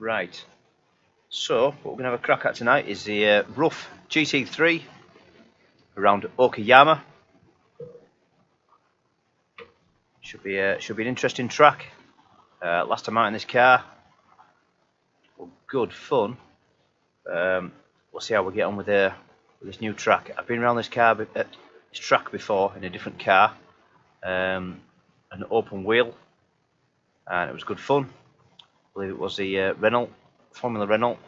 Right, so what we're going to have a crack at tonight is the RUF GT3 around Okayama. Should be an interesting track. Last time out in this car, well, good fun. We'll see how we get on with this new track. I've been around this track before in a different car, an open wheel, and it was good fun. I believe it was the Formula Renault.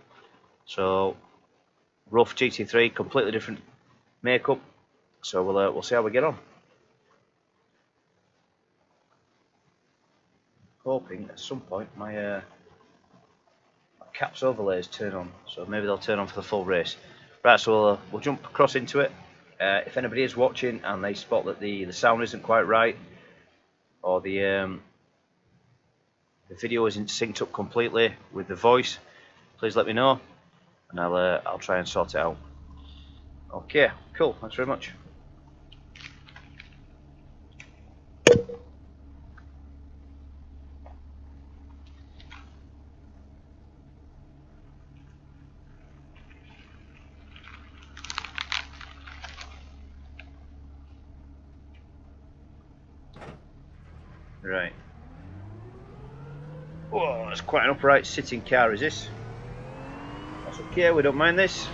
So RUF GT3, completely different makeup. So we'll see how we get on. Hoping at some point my caps overlays turn on, so maybe they'll turn on for the full race. Right, so we'll jump across into it. If anybody is watching and they spot that the sound isn't quite right, or the video isn't synced up completely with the voice, please let me know, and I'll try and sort it out. Okay, cool. Thanks very much. Right. Oh, that's quite an upright sitting car, is this? That's okay, we don't mind this.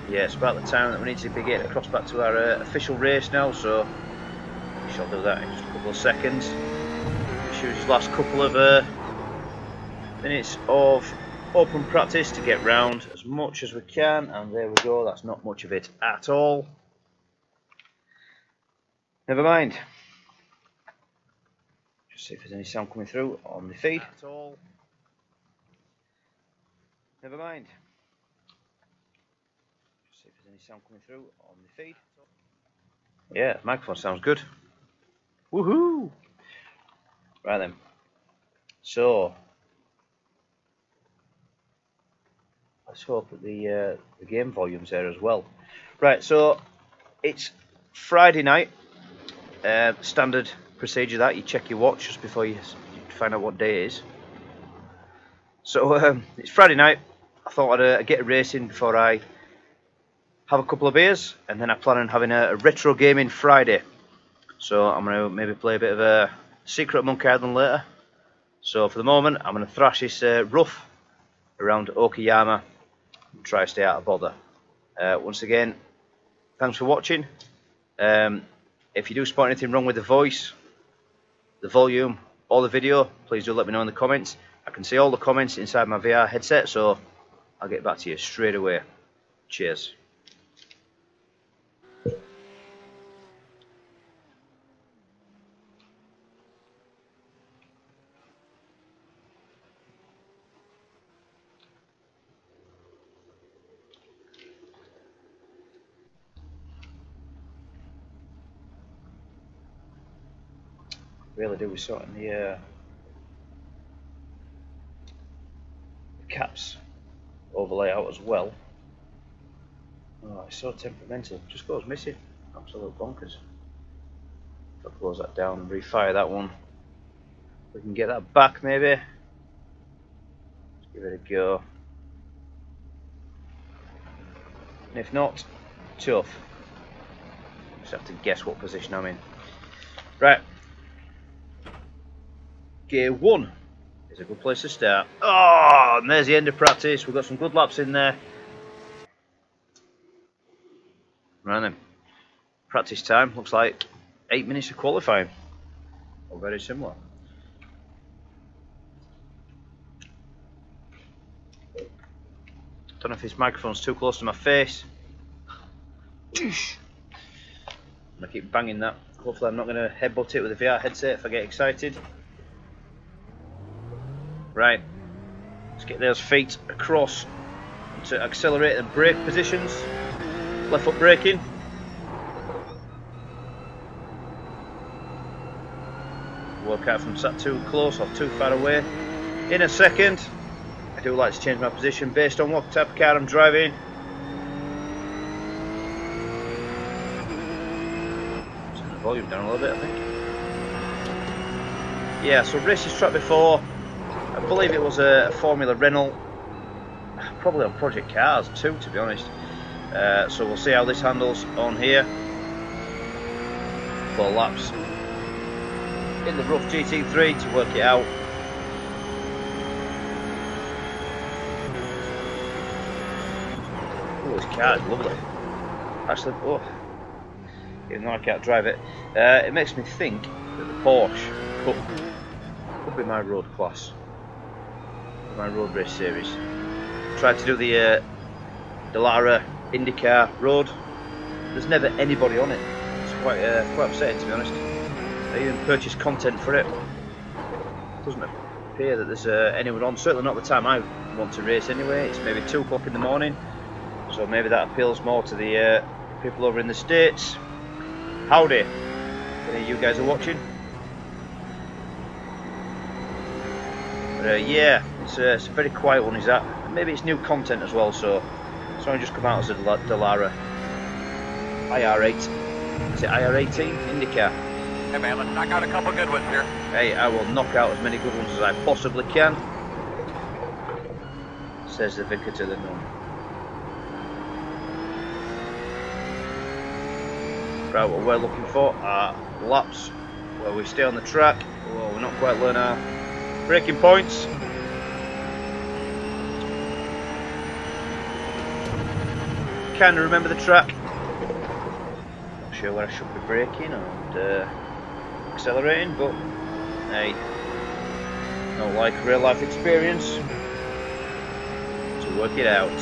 Yeah, it's about the time that we need to be getting across back to our official race now, so we shall do that in just a couple of seconds. Just use these last couple of minutes of open practice to get round as much as we can, and there we go, that's not much of it at all. Never mind. Just see if there's any sound coming through on the feed. At all. Never mind. Just see if there's any sound coming through on the feed. Yeah, the microphone sounds good. Woohoo! Right then. So let's hope that the game volume's there as well. Right, so it's Friday night. Standard procedure that you check your watch just before you find out what day it is. So it's Friday night. I thought I'd get a race in before I have a couple of beers, and then I plan on having a retro gaming Friday. So I'm going to maybe play a bit of a Secret Monkey Island later. So for the moment, I'm going to thrash this RUF around Okayama and try to stay out of bother. Once again, thanks for watching. If you do spot anything wrong with the voice, the volume, or the video, please do let me know in the comments. I can see all the comments inside my VR headset, so I'll get back to you straight away. Cheers. Really do with sorting the caps overlay out as well. Oh, it's so temperamental, just goes missing. Absolute bonkers. If I close that down and refire that one, we can get that back maybe. Let's give it a go. And if not, tough. Just have to guess what position I'm in. Right. Gear 1 is a good place to start. Oh, and there's the end of practice. We've got some good laps in there. Right then. Practice time looks like 8 minutes of qualifying. Or very similar. Don't know if this microphone's too close to my face. I'm going to keep banging that. Hopefully I'm not going to headbutt it with a VR headset if I get excited. Right, let's get those feet across to accelerate and brake positions. Left foot braking. Work out if I'm sat too close or too far away. In a second, I do like to change my position based on what type of car I'm driving. Turn the volume down a little bit, I think. Yeah, so raced this track before. I believe it was a Formula Renault, probably on Project Cars too, to be honest. So we'll see how this handles on here. 4 laps in the RUF GT3 to work it out. Oh, this car is lovely. Actually, oh, even though I can't drive it, it makes me think that the Porsche could be my road class, my road race series. Tried to do the Dallara IndyCar road. There's never anybody on it. It's quite upsetting, to be honest. I even purchased content for it. Doesn't appear that there's anyone on. Certainly not the time I want to race anyway. It's maybe 2 o'clock in the morning, so maybe that appeals more to the people over in the States. Howdy, if any of you guys are watching. But yeah, it's a very quiet one, is that? Maybe it's new content as well, so it's only just come out as a Dallara IR8. Is it IR18? IndyCar. Hey man, let's knock out a couple good ones here. Hey, I will knock out as many good ones as I possibly can, says the vicar to the nun. Right, what we're looking for are laps where we stay on the track. Well, we're not quite learning our braking points. Kind of remember the track. Not sure where I should be braking and accelerating, but hey, not like real life experience to work it out.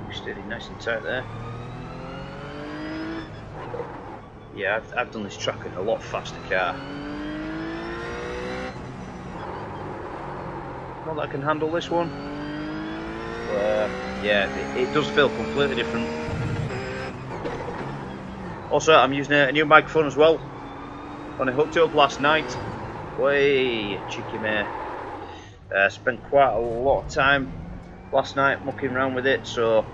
Ooh, steady, nice and tight there. Yeah, I've done this track in a lot faster car. Not that I can handle this one. Yeah, it does feel completely different. Also, I'm using a new microphone as well. When I hooked it up last night, way cheeky mate. Spent quite a lot of time last night mucking around with it, so if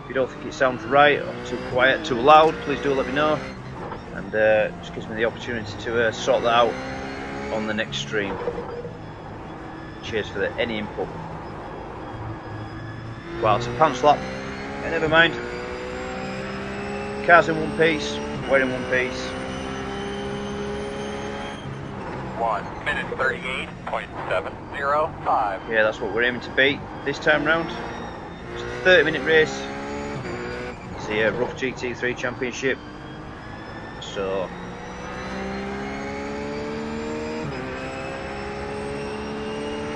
you don't think it sounds right or too quiet, too loud, please do let me know. And just gives me the opportunity to sort that out on the next stream. Cheers for any input. Well, it's a pants lap. Yeah, never mind. Car's in one piece, we're in one piece. 1 minute 38.705. Yeah, that's what we're aiming to beat this time round. It's a 30-minute race. It's the RUF GT3 Championship. So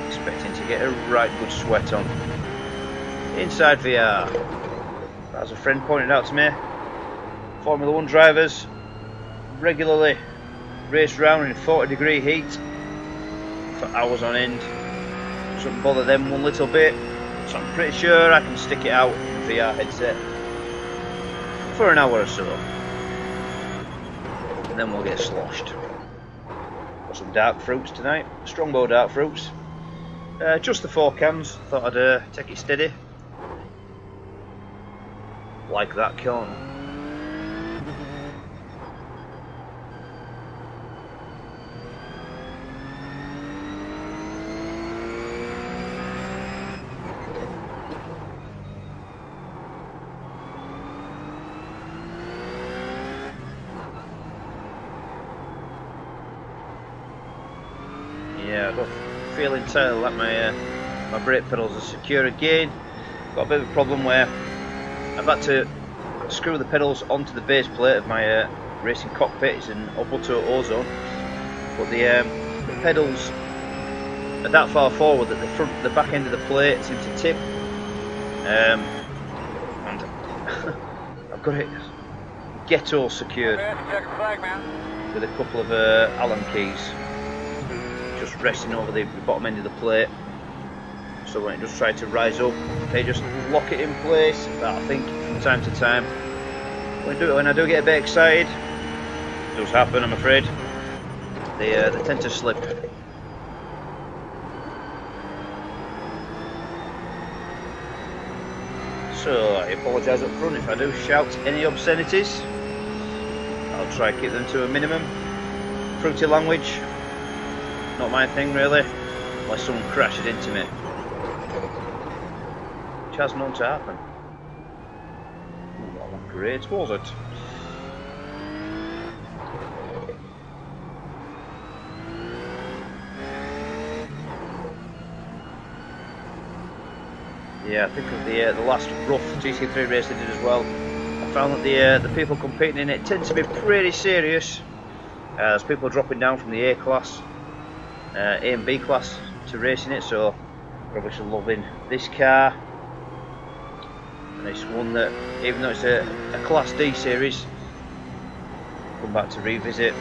expecting to get a right good sweat on. Inside VR. As a friend pointed out to me, Formula 1 drivers regularly race around in 40-degree heat for hours on end. Doesn't bother them one little bit, so I'm pretty sure I can stick it out in the VR headset for an hour or so. And then we'll get sloshed. Got some dark fruits tonight, Strongbow dark fruits. Just the 4 cans, thought I'd take it steady. Like that cone. Yeah, I don't feel entirely like my brake pedals are secure again. Got a bit of a problem where I've had to screw the pedals onto the base plate of my racing cockpit. It's an Obuto ozone, but the pedals are that far forward that the back end of the plate seems to tip, and I've got it ghetto secured with a couple of Allen keys just resting over the bottom end of the plate, so when it does try to rise up they just lock it in place. But I think from time to time when I do get a bit excited, it does happen, I'm afraid, they tend to slip. So I apologise up front if I do shout any obscenities. I'll try and keep them to a minimum. Fruity language, not my thing really, unless someone crashes into me. Which has known to happen. Ooh, that wasn't great, was it? Yeah, I think of the last RUF GT3 race they did as well. I found that the people competing in it tend to be pretty serious. There's people dropping down from the A class, A and B class to racing it, so obviously loving this car. And it's one that, even though it's a Class D series, I'll come back to revisit.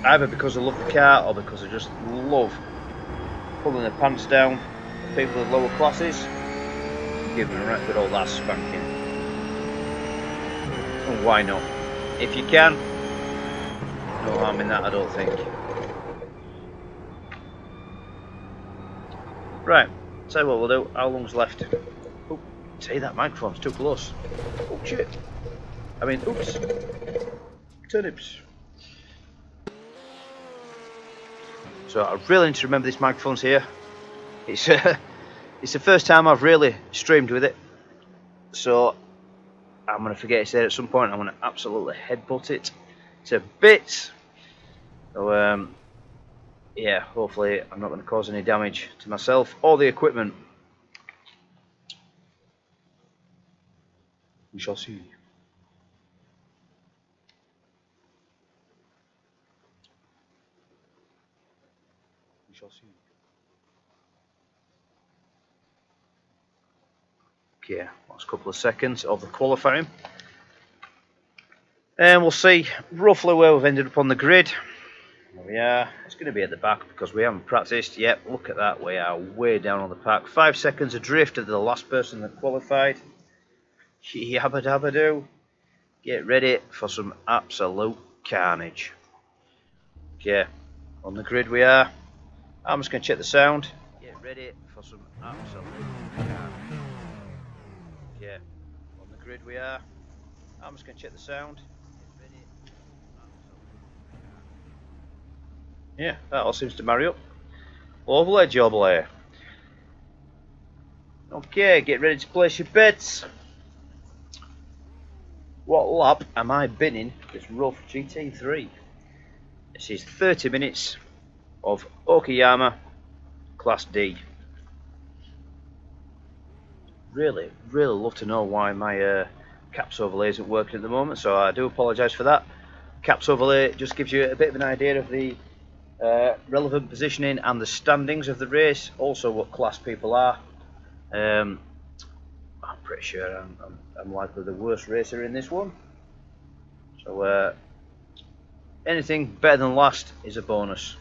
Either because I love the car or because I just love pulling the pants down for people in lower classes. Give them a right good old ass spanking. And why not? If you can, no harm in that, I don't think. Right, tell you what we'll do. How long's left? Oh, see, that microphone's too close. Oh shit. I mean, oops. Turnips. So I really need to remember this microphone's here. It's the first time I've really streamed with it, so I'm going to forget it's there at some point. I'm going to absolutely headbutt it to bits. So yeah, hopefully I'm not going to cause any damage to myself or the equipment. We shall see. We shall see. Okay, last couple of seconds of the qualifying, and we'll see roughly where we've ended up on the grid. There we are. It's going to be at the back because we haven't practiced yet. Look at that, we are way down on the pack. 5 seconds adrift of the last person that qualified. Yabba dabba do. Get ready for some absolute carnage. Okay, on the grid we are. I'm just going to check the sound. Get ready for some absolute carnage. Yeah, on the grid we are. I'm just going to check the sound. Yeah, that all seems to marry up. Lovely jubbly. Okay, get ready to place your bets. What lap am I binning this RUF GT3? This is 30 minutes of OKAYAMA Class D. Really love to know why my caps overlay isn't working at the moment, so I do apologise for that. Caps overlay just gives you a bit of an idea of the relevant positioning and the standings of the race, also what class people are. I'm pretty sure I'm likely the worst racer in this one, so anything better than last is a bonus.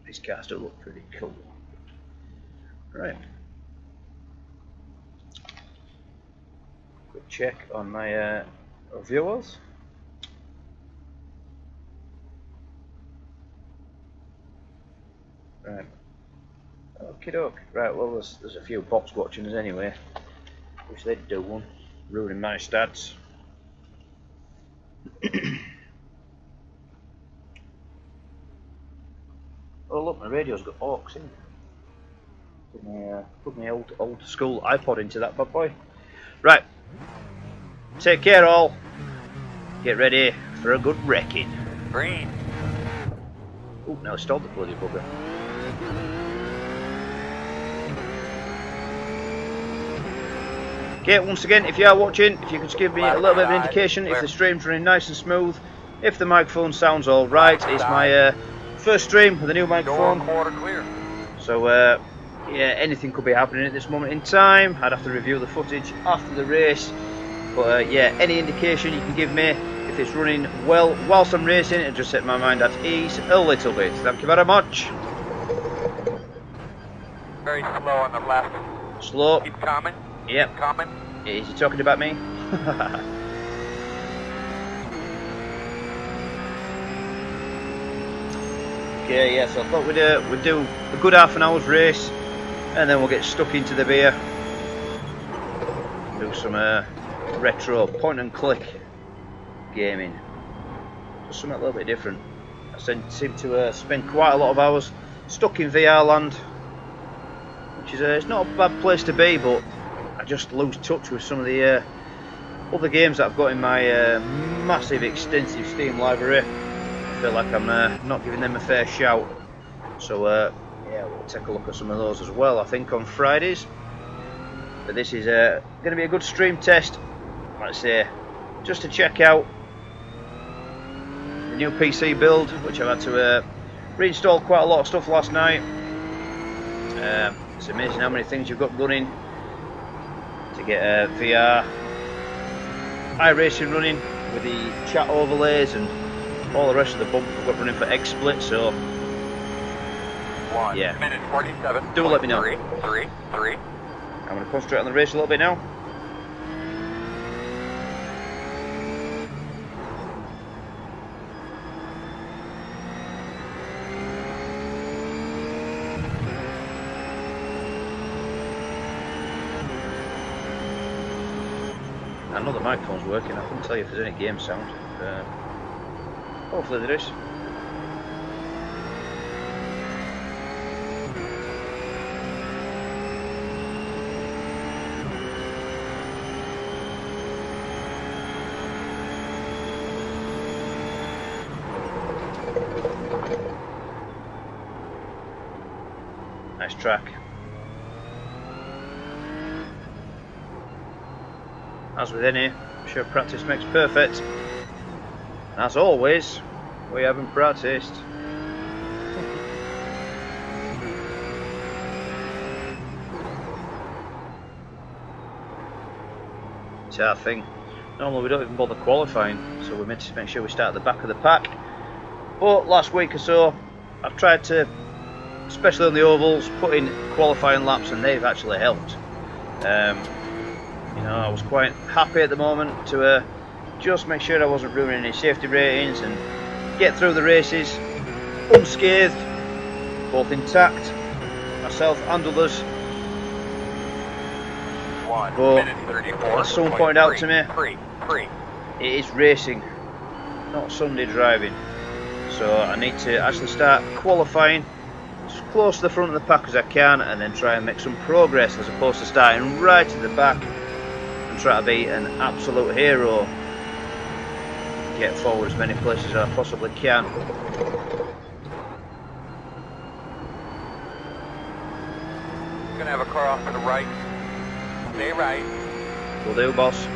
These cars do look pretty cool. Right. Quick check on my viewers. Right. Okie doke. Right, well there's a few bots watching us anyway. Wish they'd do one. Ruining my stats. Oh look, my radio's got aux in it. Put my old school iPod into that bad boy. Right. Take care all. Get ready for a good wrecking. Green. Oh, now stop the bloody bugger. Okay, once again, if you are watching, if you could just give me a little bit of an indication if the stream's running nice and smooth, if the microphone sounds alright. It's my first stream with a new microphone. So, yeah, anything could be happening at this moment in time. I'd have to review the footage after the race. But, yeah, any indication you can give me if it's running well whilst I'm racing, it'll just set my mind at ease a little bit. Thank you very much. Very slow on the left. Slow. Keep coming. Yep. Keep coming. Is he talking about me? Okay, yeah, so I thought we'd do a good half an hour's race and then we'll get stuck into the beer. Do some retro point and click gaming. Just something a little bit different. I seem to spend quite a lot of hours stuck in VR land, which is it's not a bad place to be, but I just lose touch with some of the other games that I've got in my massive extensive Steam library. I feel like I'm not giving them a fair shout, so yeah, we'll take a look at some of those as well, I think, on Fridays. But this is going to be a good stream test, let's say, just to check out the new PC build, which I've had to reinstall quite a lot of stuff last night. It's amazing how many things you've got running to get VR iRacing running with the chat overlays and all the rest of the bump we've got running for XSplit, so yeah. 1 minute 47. Do let me know. 3. I'm going to concentrate on the race a little bit now. I know the microphone's working. I couldn't tell you if there's any game sound. Hopefully there is. Nice track. As with any, I'm sure practice makes perfect. And as always, we haven't practiced. It's our thing. Normally we don't even bother qualifying, so we make sure we start at the back of the pack. But last week or so, I've tried to, especially on the ovals, put in qualifying laps, and they've actually helped. You know, I was quite happy at the moment to just make sure I wasn't ruining any safety ratings and get through the races unscathed, both intact, myself and others. 1 But minute 34. as someone pointed out to me, 3. it is racing, not Sunday driving. So I need to actually start qualifying as close to the front of the pack as I can, and then try and make some progress, as opposed to starting right at the back and try to be an absolute hero. Get forward as many places as I possibly can. Gonna have a car off to the right. Stay right. Will do, boss.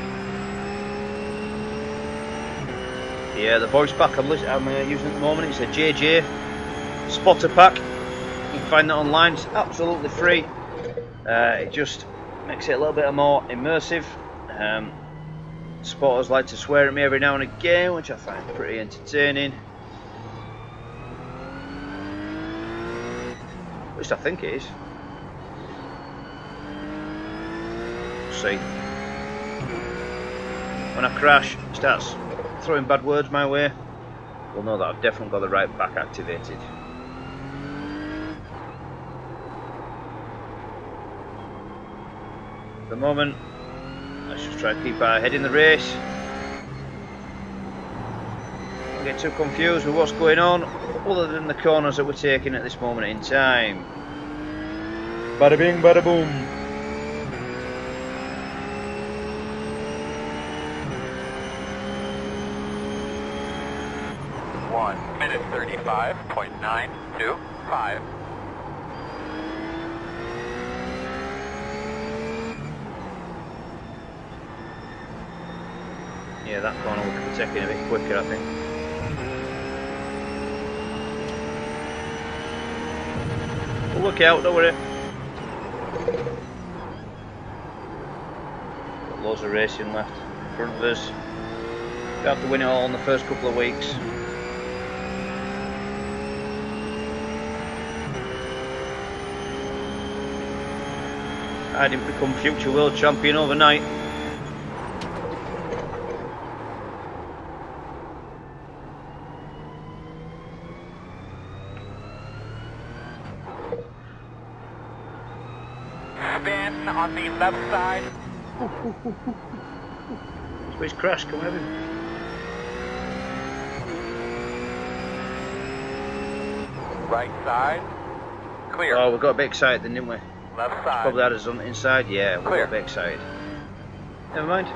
Yeah, the voice pack I'm using at the moment, it's a JJ spotter pack. You can find that online, it's absolutely free. It just makes it a little bit more immersive. Spotters like to swear at me every now and again, which I find pretty entertaining. At least I think it is. See, when I crash, it starts throwing bad words my way, we'll know that I've definitely got the right back activated. At the moment, let's just try to keep our head in the race. Don't get too confused with what's going on, other than the corners that we're taking at this moment in time. Bada bing, bada boom. 1 minute 35.925. Yeah, that corner we could be taking a bit quicker, I think. But look out, don't worry. Got loads of racing left in front of us. We have to win it all in the first couple of weeks. I didn't become future world champion overnight. expansion on the left side. He's crashed, come have him. Right side. Clear. Oh, we got a bit excited then, didn't we? Left side. Probably had us on the inside, yeah, we Clear. got a bit excited. Never mind.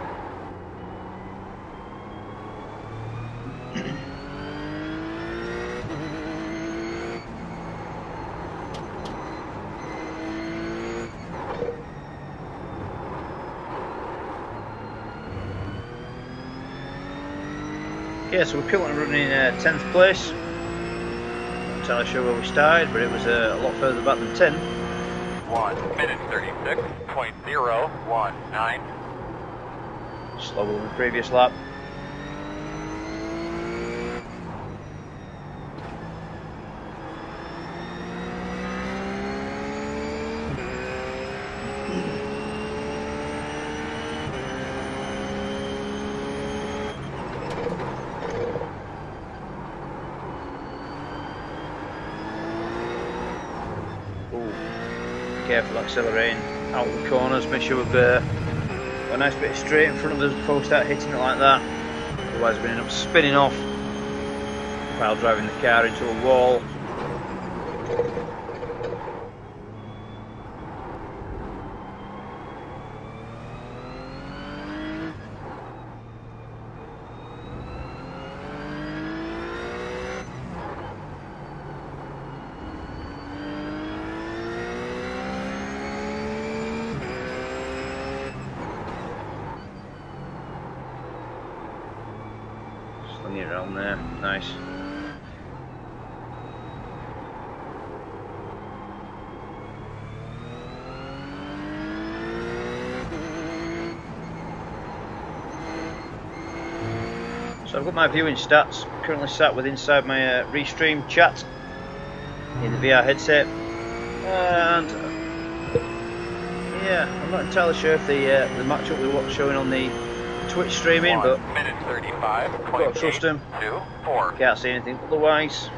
Yeah, so we're currently running 10th place. Not entirely sure where we started, but it was a lot further back than 10. 1 minute 36.019. Slower than the previous lap. Careful accelerating out the corners, make sure we've got a nice bit of straight in front of us before we start hitting it like that, otherwise we end up spinning off while driving the car into a wall. Sling it around there, nice. So I've got my viewing stats currently sat with inside my restream chat in the VR headset, and yeah, I'm not entirely sure if the matchup we were showing on the Twitch streaming, but 1 minute 35. got to trust him. 4. Can't see anything otherwise.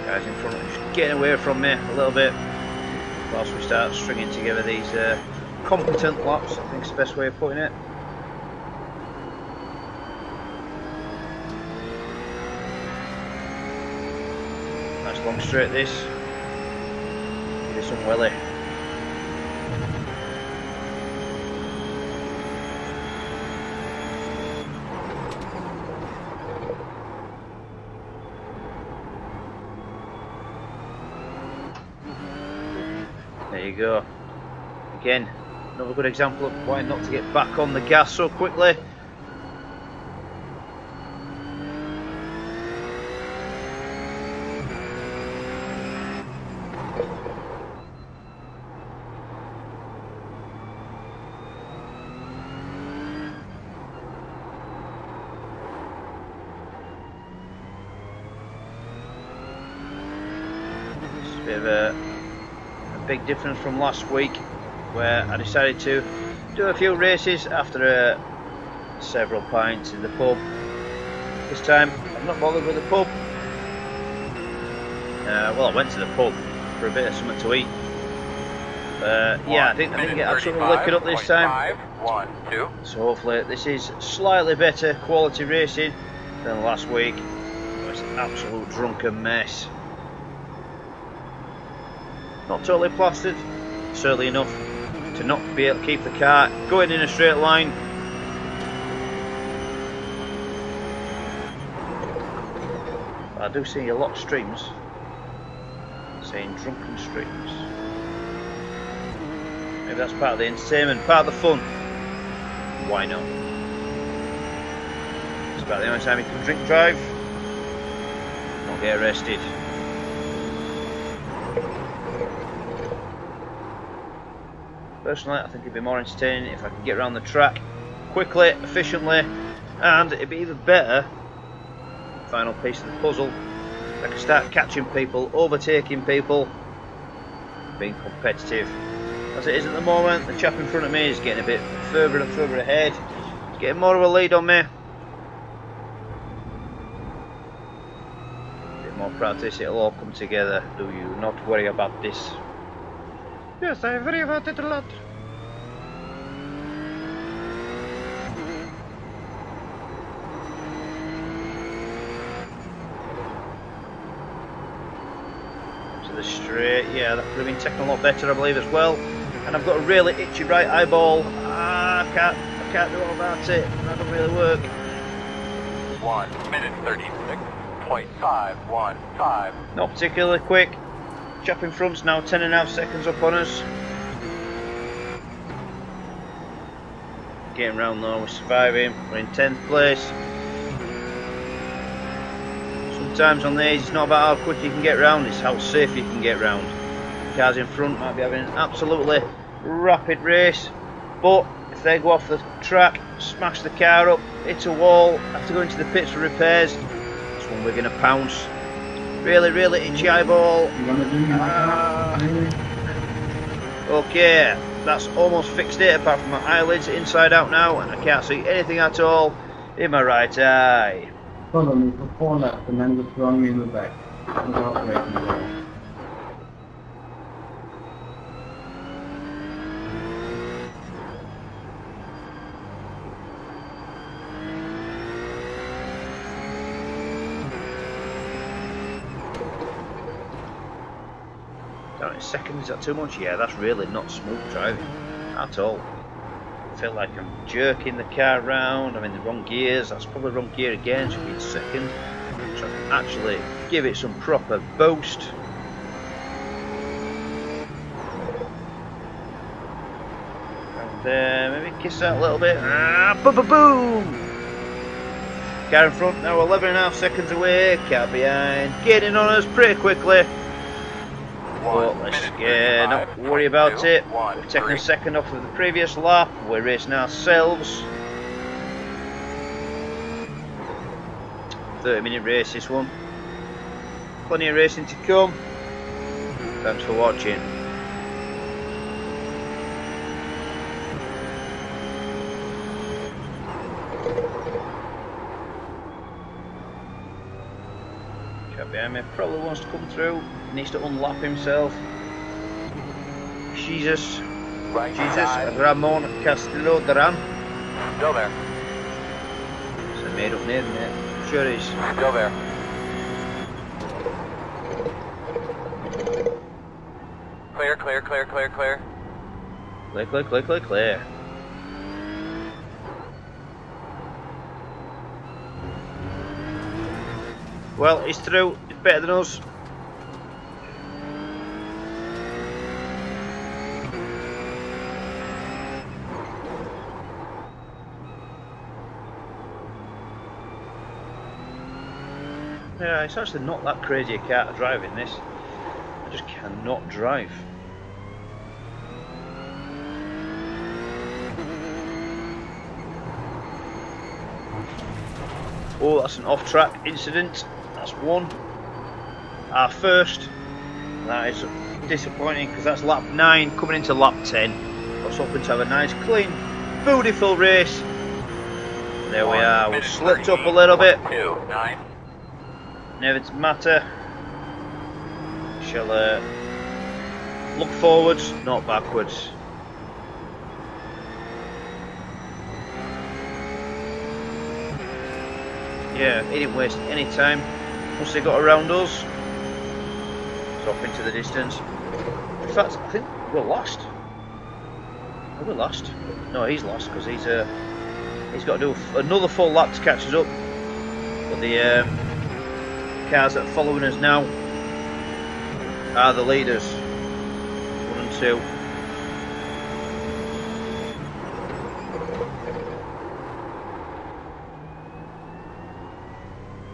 Guys in front of me just getting away from me a little bit whilst we start stringing together these competent laps, I think is the best way of putting it. Nice long straight this. Give it some welly. There you go. Again, another good example of why not to get back on the gas so quickly. It's a bit of a big difference from last week, where I decided to do a few races after several pints in the pub. This time I'm not bothered with the pub. Well, I went to the pub for a bit of something to eat. Yeah, I didn't get absolutely liquored up this time. 1, 2. So hopefully this is slightly better quality racing than last week. It was an absolute drunken mess. Not totally plastered, certainly enough to not be able to keep the car going in a straight line. But I do see a lot of streams saying drunken streams. Maybe that's part of the entertainment, part of the fun. Why not? It's about the only time you can drink drive, not get arrested. Personally, I think it'd be more entertaining if I could get around the track quickly, efficiently, and it'd be even better, final piece of the puzzle, if I could start catching people, overtaking people, being competitive. As it is at the moment, the chap in front of me is getting a bit further and further ahead, getting more of a lead on me. Bit more practice, it'll all come together. Do you not worry about this? Yes, I worry about it a lot. The straight, yeah, that could have been taken a lot better, I believe, as well. And I've got a really itchy right eyeball. I can't do all about it. That don't really work. 1 minute 36.515. Not particularly quick. Chap in front's now 10.5 seconds up on us. Getting round though, we're surviving. We're in 10th place. Sometimes on these it's not about how quick you can get round, it's how safe you can get round. Cars in front might be having an absolutely rapid race, but if they go off the track, smash the car up, hit a wall, have to go into the pits for repairs, that's when we're going to pounce. Really, really itchy eyeball. Okay, that's almost fixed it, apart from my eyelids inside out now, and I can't see anything at all in my right eye. Follow me for 4 laps and then just run me in the back. Down in second, is that too much? Yeah, that's really not smooth driving at all. I feel like I'm jerking the car around, I'm in the wrong gears, that's probably wrong gear again, should be in second. So I can actually give it some proper boost. And maybe kiss that a little bit. Boom! Car in front now 11.5 seconds away, car behind, getting on us pretty quickly. But let's not worry about it. We've taken a second off of the previous lap. We're racing ourselves. 30-minute race this one. Plenty of racing to come. Thanks for watching. Chap behind me probably wants to come through. Needs to unlap himself. Jesus. Right Jesus. side. Ramon Castillo Duran. Still there. It's a made up name, mate. Sure is. Still there. Clear, clear, clear, clear, clear. Clear, clear, clear, clear, clear. Well, he's through. He's better than us. Yeah, it's actually not that crazy a car to drive in this. I just cannot drive. Oh, that's an off-track incident. That's one. Our first. That is disappointing because that's lap 9 coming into lap 10. I was hoping to have a nice, clean, beautiful race. There we are. We've slipped up a little bit. 2:09. Never to matter. Shall look forwards, not backwards. Yeah, he didn't waste any time. Once they got around us, it's off into the distance. In fact, I think we're lost. Are we lost? No, he's lost because he's got to do another full lap to catch us up. But the cars that are following us now are the leaders. 1 and 2.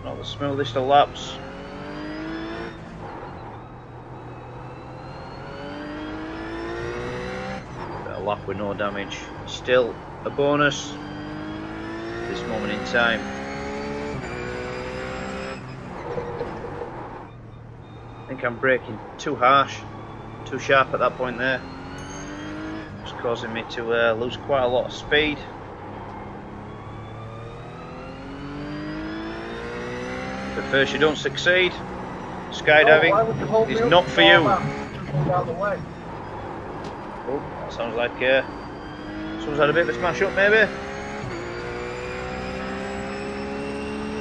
Not the smoothest of laps. But a lap with no damage. Still a bonus at this moment in time. I think I'm braking too harsh, too sharp at that point there. It's causing me to lose quite a lot of speed. Oh, first you don't succeed. Skydiving is not for you. Out the way. Oh, that sounds like someone's had a bit of a smash up, maybe.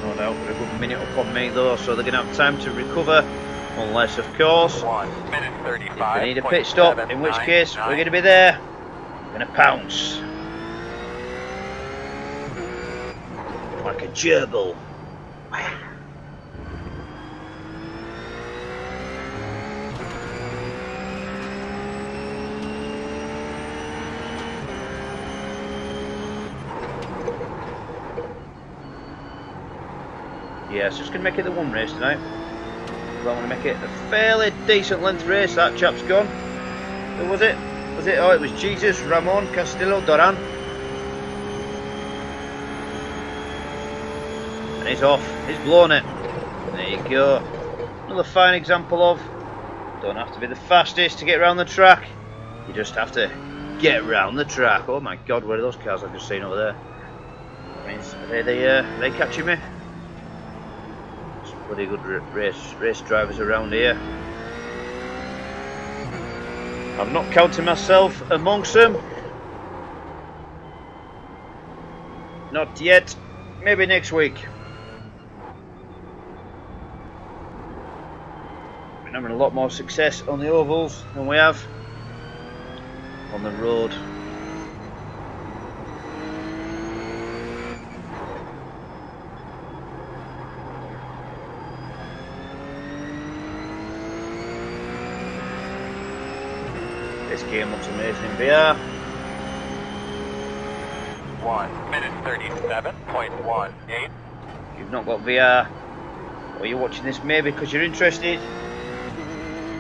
No doubt, got a good minute up on me though, so they're going to have time to recover, unless, of course, 1 minute 35. if they need a pit stop, in which case we're going to be there. We're going to pounce like a gerbil. Yeah, it's just going to make it the one race tonight. I want to make it a fairly decent length race. That chap's gone. Who was it? Was it? Oh, it was Jesus Ramon Castillo Doran. And he's off. He's blown it. There you go. Another fine example of don't have to be the fastest to get around the track. You just have to get around the track. Oh my God, where are those cars I've just seen over there? Are they catching me? Pretty good race drivers around here. I'm not counting myself amongst them. Not yet. Maybe next week. We're having a lot more success on the ovals than we have on the road. This game looks amazing in VR. 1 minute 37.18. If you've not got VR, or you're watching this maybe because you're interested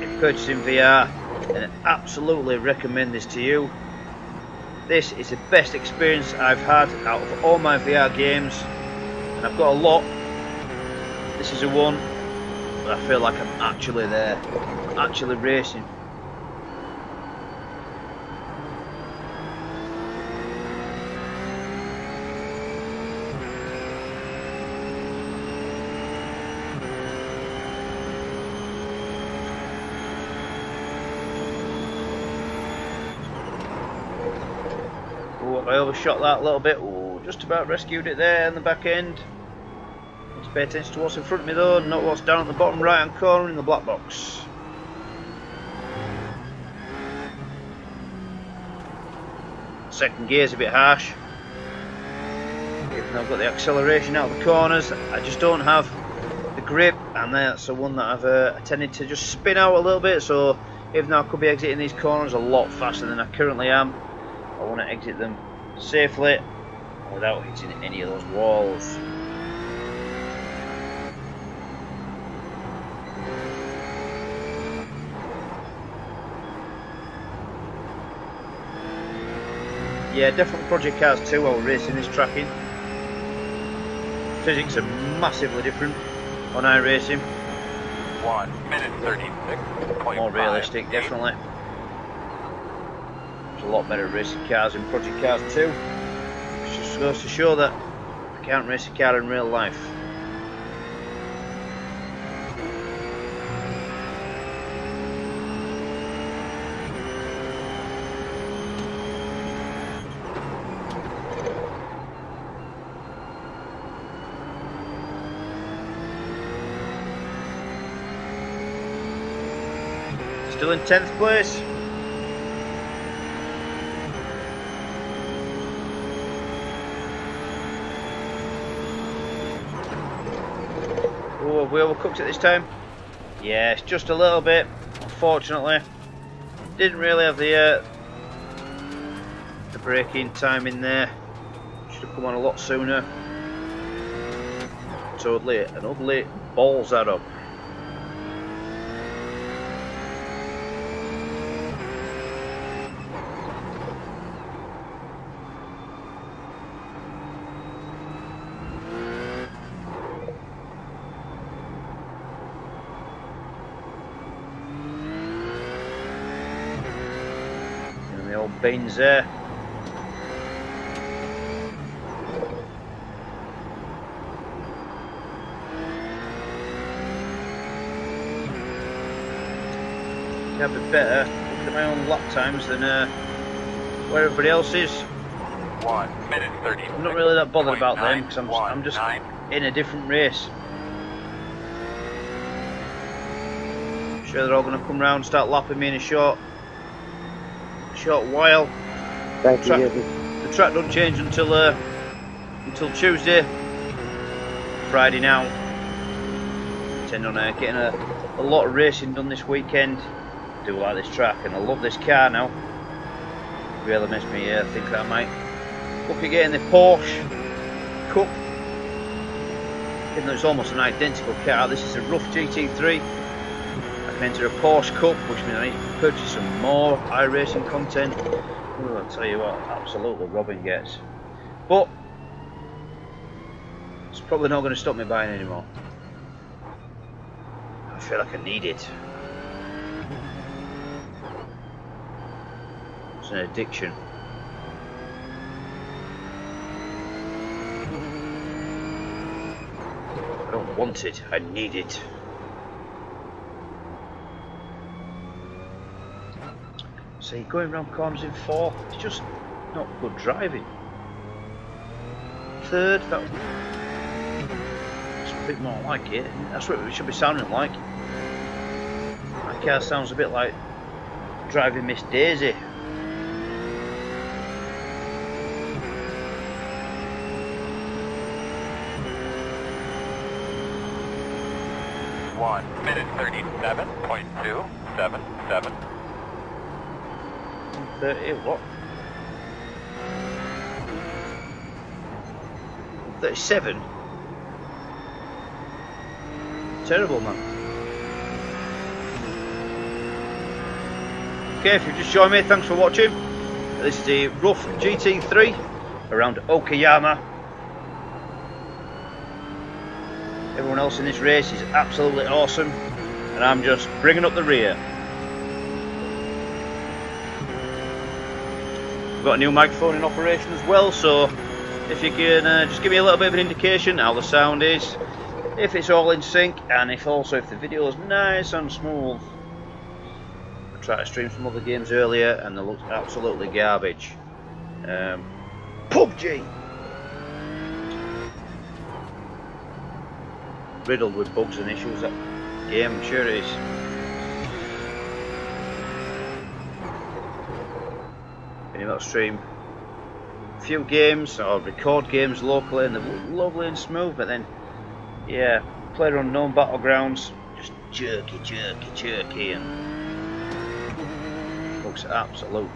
in purchasing VR, then I absolutely recommend this to you. This is the best experience I've had out of all my VR games, and I've got a lot. This is the one where I feel like I'm actually there, I'm actually racing. I overshot that a little bit. Ooh, just about rescued it there in the back end. Need to pay attention to what's in front of me though, not what's down at the bottom right hand corner in the black box. Second gear's a bit harsh. Even though I've got the acceleration out of the corners, I just don't have the grip, and that's the one that I've tended to just spin out a little bit. So even though I could be exiting these corners a lot faster than I currently am, I want to exit them safely without hitting any of those walls. Yeah, different project cars too while we're racing this tracking. Physics are massively different on iRacing. 1 minute 36.5. More realistic, definitely. A lot better at racing cars in project cars too. It just goes to show that I can't race a car in real life. Still in 10th place. Oh, have we overcooked it this time? Yes, just a little bit, unfortunately. Didn't really have the braking time in there. Should have come on a lot sooner. Totally and utterly balls that up. Beans there. I'd be better looking at my own lap times than where everybody else is. 1 minute 30. I'm not really that bothered about them because I'm just in a different race. I'm sure they're all going to come round and start lapping me in a short while. Thank you. The track don't change until Tuesday, Friday now. Intend on getting a lot of racing done this weekend. I do like this track and I love this car now. Really makes me think that I might look at getting the Porsche Cup, even though it's almost an identical car. This is a RUF GT3. I can enter a Porsche Cup, which means I need to purchase some more iRacing content. Ooh, I'll tell you what, absolutely Robin gets. But it's probably not going to stop me buying anymore. I feel like I need it. It's an addiction. I don't want it, I need it. See, going around corners in fourth, it's just not good driving. Third, that's a bit more like it. That's what it should be sounding like. My car sounds a bit like driving Miss Daisy. One minute 37.277. 30 what? 37? Terrible, man. Okay, if you've just joined me, thanks for watching. This is the RUF GT3 around Okayama. Everyone else in this race is absolutely awesome, and I'm just bringing up the rear. We've got a new microphone in operation as well, so if you can just give me a little bit of an indication how the sound is, if it's all in sync, and if the video is nice and smooth. I tried to stream some other games earlier and they looked absolutely garbage. PUBG! Riddled with bugs and issues, that game, I'm sure it is. Been able to stream a few games or record games locally and they're lovely and smooth, but then yeah, player unknown battlegrounds, just jerky and looks absolute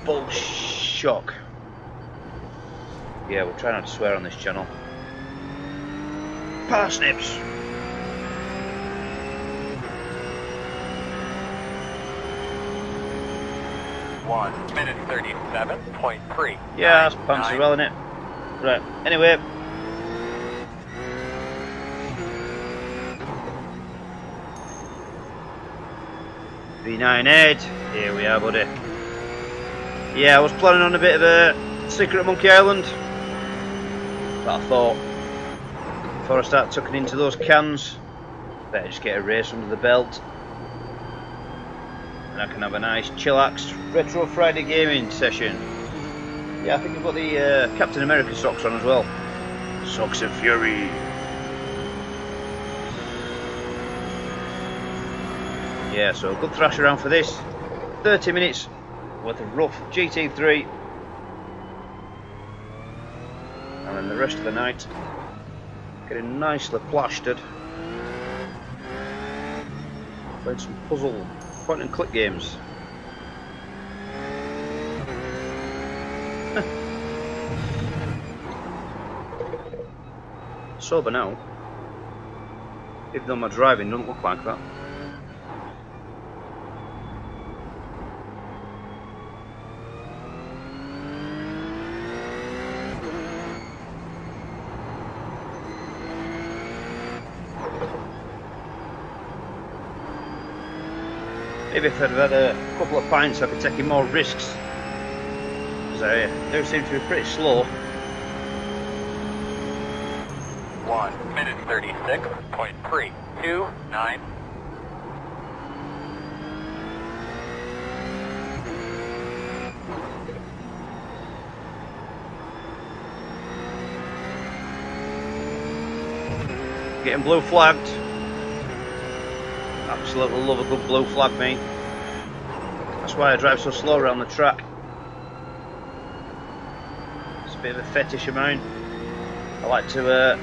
bull shock. Yeah, we'll try not to swear on this channel. Parsnips! 1 minute 37.3. Yeah, that's pants as well, isn't it? Right, anyway. V98, here we are, buddy. Yeah, I was planning on a bit of a secret at Monkey Island, but I thought before I start tucking into those cans, better just get a race under the belt. And I can have a nice chillaxed retro Friday gaming session. Yeah, I think I've got the Captain America socks on as well. Socks of Fury. Yeah, so a good thrash around for this. 30 minutes worth of RUF GT3. And then the rest of the night getting nicely plastered. Played some puzzle point and click games. Sober now, even though my driving doesn't look like that. Maybe if I'd had a couple of pints I'd be taking more risks, because I do seem to be pretty slow. 1 minute 36.329. Getting blue flagged. Absolutely love a good blue flag, mate. That's why I drive so slow around the track. It's a bit of a fetish of mine. I like to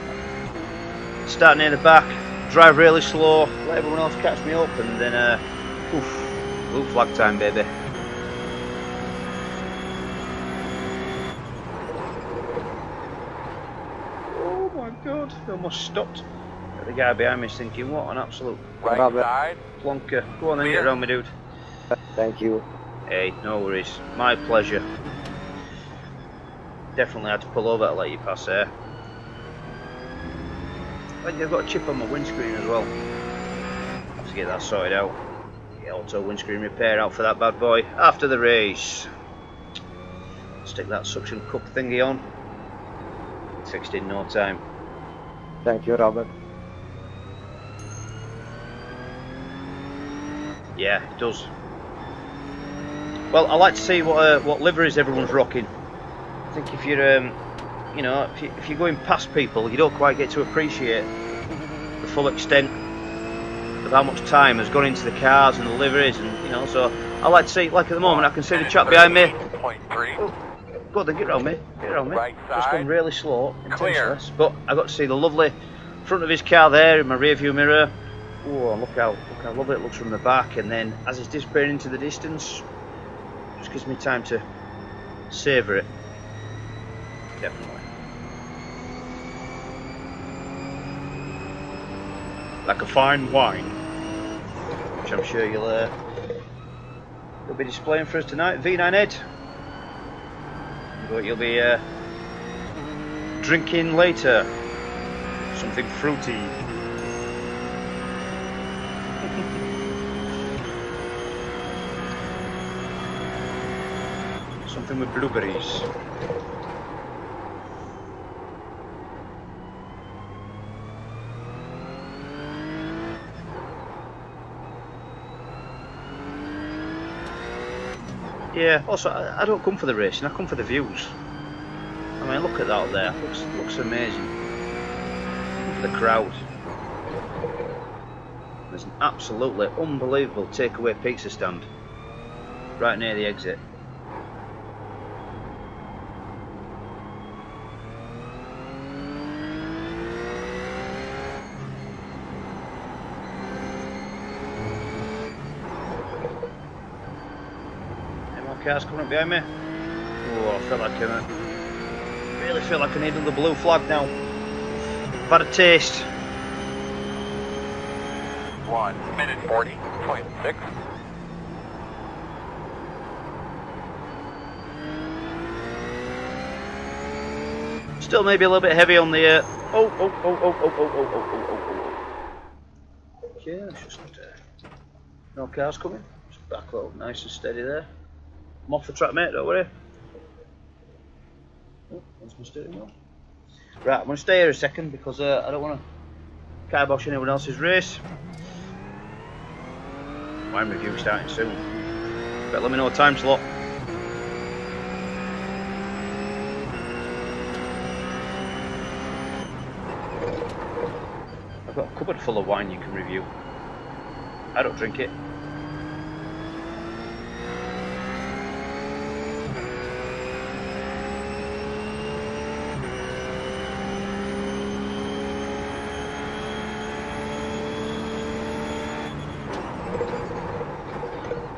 start near the back, drive really slow, let everyone else catch me up, and then blue flag time, baby. Oh my god, I almost stopped. The guy behind me is thinking, what an absolute Right side. plonker. Go on then, get around me, dude. Thank you. Hey, no worries. My pleasure. Definitely had to pull over to let you pass there. And I've got a chip on my windscreen as well. Have to get that sorted out. Get auto windscreen repair out for that bad boy after the race. Stick that suction cup thingy on. Fixed in no time. Thank you, Robert. Yeah, it does. Well, I like to see what liveries everyone's rocking. I think if you're, you know, if you're going past people, you don't quite get to appreciate the full extent of how much time has gone into the cars and the liveries, and you know. So I like to see, like at the moment, I can see the chap behind me. Oh, go on, then, get around me. Get around me. Right Just going really slow, Clear. intentionless. But I got to see the lovely front of his car there in my rear view mirror. Oh, look how lovely it looks from the back, and then as it's disappearing into the distance, just gives me time to savour it. Definitely. Like a fine wine, which I'm sure you'll be displaying for us tonight, V9 Ed. What you'll be drinking later, something fruity. Something with blueberries. Yeah, also I don't come for the racing, I come for the views. I mean, look at that up there, looks amazing. Look at the crowd. There's an absolutely unbelievable takeaway pizza stand right near the exit. Cars coming up behind me. Oh, I feel like really feel like I need another blue flag now. I've had a taste. 1 minute 40.6. Still maybe a little bit heavy on the Okay, that's just no cars coming. Just back up nice and steady there. I'm off the track, mate, don't worry. Oh, there's my steering wheel. Right, I'm going to stay here a second because I don't want to kibosh anyone else's race. Wine review starting soon. But let me know a time slot. I've got a cupboard full of wine you can review. I don't drink it.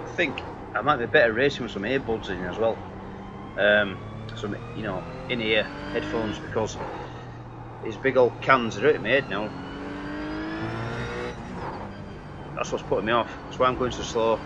I think I might be better racing with some earbuds in as well. Some, you know, in-ear headphones, because these big old cans are hurting my head now. That's what's putting me off. That's why I'm going so slow.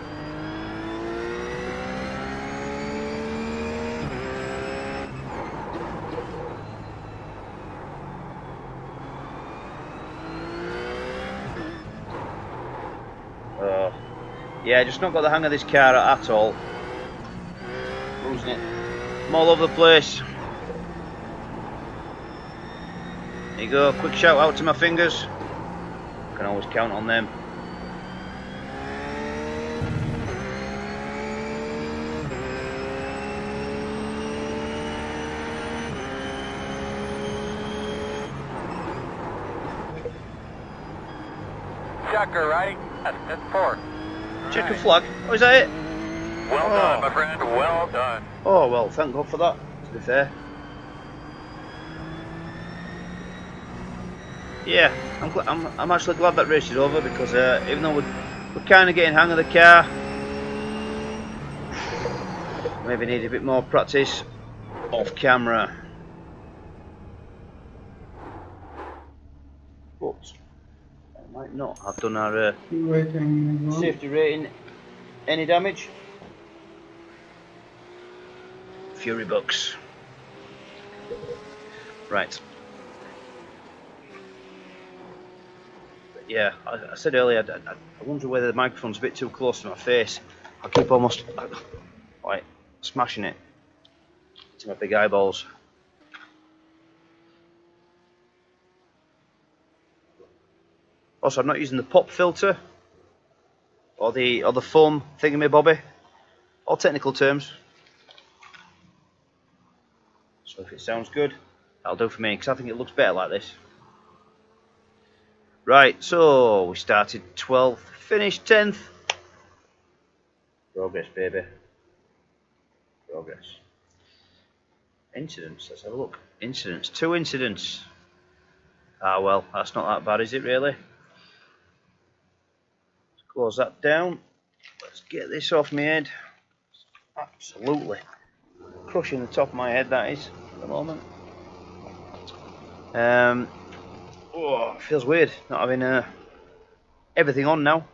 Yeah, just not got the hang of this car at all. Losing it. I'm all over the place. There you go, quick shout out to my fingers. Can always count on them. checker, right? That's 4. Checker Right. flag. Oh, is that it? Well done, my friend. Well done. Oh, well, thank God for that, to be fair. Yeah, I'm actually glad that race is over because even though we're kind of getting hang of the car, maybe need a bit more practice off camera. But I might not have done our safety rating. Any damage? Fury bucks. Right. Yeah, I said earlier, I wonder whether the microphone's a bit too close to my face. I keep almost like smashing it to my big eyeballs. Also, I'm not using the pop filter or the foam thingamabobby. All technical terms. So if it sounds good, that'll do for me because I think it looks better like this. Right, so we started 12th, finished 10th. Progress, baby. Progress. Incidents, let's have a look. Incidents, 2 incidents. Ah, well, that's not that bad, is it really? Let's close that down. Let's get this off my head. Absolutely crushing the top of my head, that is, at the moment. Oh, it feels weird not having everything on now.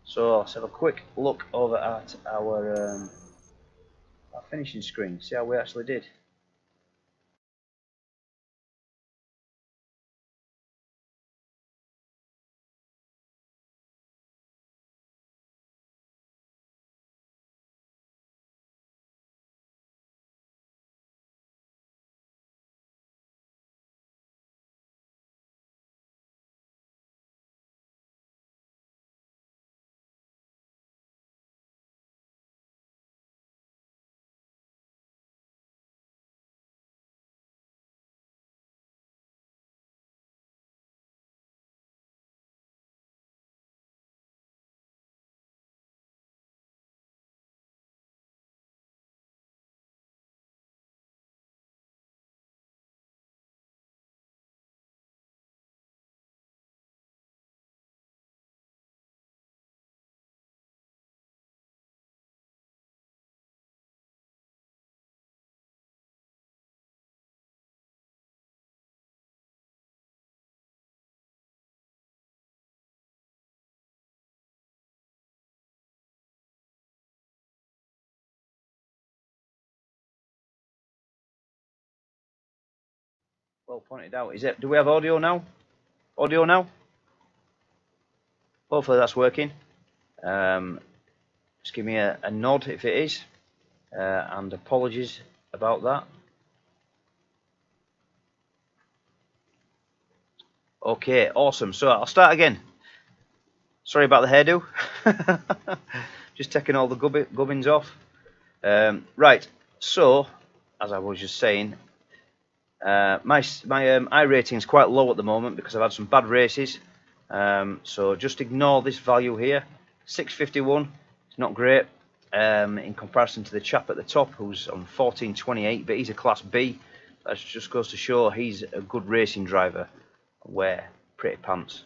So let's have a quick look over at our finishing screen, see how we actually did. Well pointed out. Is it? Do we have audio now? Audio now? Hopefully that's working. Just give me a nod if it is, and apologies about that. Okay, awesome. So I'll start again. Sorry about the hairdo. Just taking all the gubbins off. Right. So, as I was just saying, my I rating is quite low at the moment because I've had some bad races. So just ignore this value here. 651. It's not great in comparison to the chap at the top who's on 1428, but he's a Class B. That just goes to show he's a good racing driver. Wear pretty pants.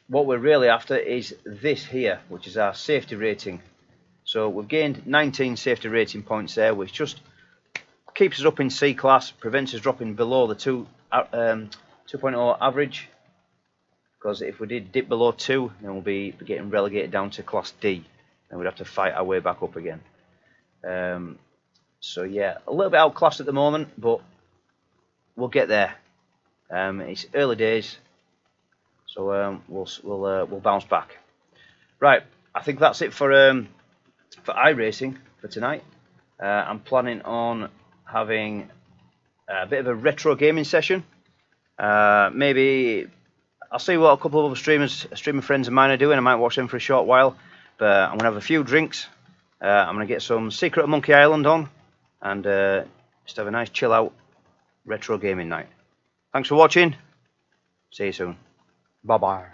What we're really after is this here, which is our safety rating. So we've gained 19 safety rating points there, which just keeps us up in C class, prevents us dropping below the 2.0 average. Because if we did dip below 2, then we'll be getting relegated down to Class D, and we'd have to fight our way back up again. So yeah, a little bit outclassed at the moment, but we'll get there. It's early days, so we'll bounce back. Right, I think that's it for iRacing for tonight. I'm planning on having a bit of a retro gaming session. Maybe I'll see what a couple of other streamer friends of mine are doing. I might watch them for a short while, but I'm gonna have a few drinks. I'm gonna get some Secret of Monkey Island on, and just have a nice chill out retro gaming night. Thanks for watching. See you soon. Bye bye.